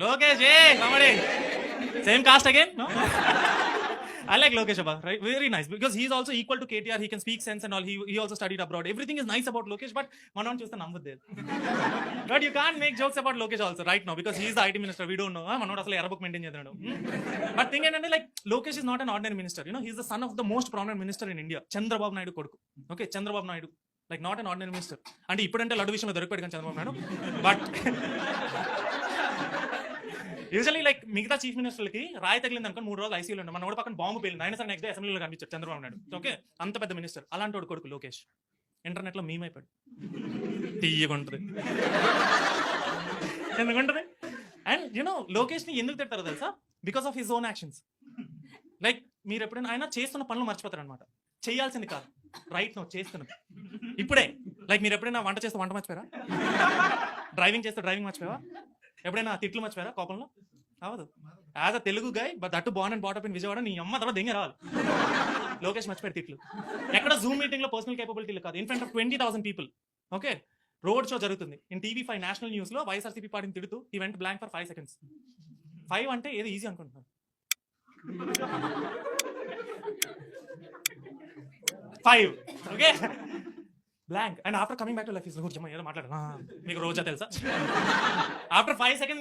Lokesh, hey, comedy. Same cast again? No? I like Lokesh Abba, right? Very nice because he's also equal to KTR. He can speak sense and all. He also studied abroad. Everything is nice about Lokesh, but one on choose the number there. But you can't make jokes about Lokesh also right now because he's the IT minister. We don't know. Man, asli error book maintain cheyadadu. But thing ఏంటంటే like Lokesh is not an ordinary minister. You know, he's the son of the most prominent minister in India, Chandrababu Naidu koduku. Okay, Chandrababu Naidu. Like not an ordinary minister. అంటే ఇప్పుడంటే లడ్డు విషయంలో దొరికిపోయాడు కానీ Chandrababu Naidu. But usually like మిగతా chief మినిస్టర్లకి రాయి తగిలింది అనుకుని 3 రోజులు ఐసీయూలో ఉండే మన కూడా పక్కన బాంబు పేలింది అయినా సరే నెక్స్ట్ డే అసెంబ్లీలో కనిపించారు చంద్రబాబు నాయుడు. ఓకే, అంత పెద్ద మినిస్టర్. అలాంటి వాడు కొడుకు లోకేష్ ఇంటర్నెట్ లో మీమ్ అయిపోయాడు. తీయగుంటది ఎందుకుంటది. అండ్ యూనో లోకేష్ ని ఎందుకు తిడతారో తెలుసా? Because of his own actions. Like మీరు ఎప్పుడైనా ఆయన చేస్తున్న పనులు మర్చిపోతారు అనమాట. చేయాల్సింది కాదు, రైట్ నో చేస్తున్నది ఇప్పుడే. లైక్ మీరు ఎప్పుడైనా వంట చేస్తే వంట మర్చిపోయారా? డ్రైవింగ్ చేస్తే డ్రైవింగ్ మర్చిపోయావా? ఎప్పుడైనా తిట్లు మర్చిపోయారా కోపంలో? అవదు. As a Telugu guy but that Born and బాటప్ in Vijayawada, నీ అమ్మ తర్వాత దెంగ రావాలి. లోకేష్ మర్చిపోయారు తిట్లు. ఎక్కడ జూమ్ మీటింగ్ లో పర్సనల్ కేపబిలిటీలు కాదు, in front of 20,000 people. Okay, road show జరుగుతుంది. ఇన్ TV5 నేషనల్ న్యూస్ లో వైఎస్ఆర్సీపీ పార్టీని తిడుతూ ఈ వెంట్ బ్లాంక్ ఫర్ 5 seconds. 5 అంటే ఏదో ఈజీ అనుకుంటున్నారు. 5 okay blank. And after coming back to life is good ఏదో మాట్లాడారు. మీకు రోజా తెలుసా? After 5 seconds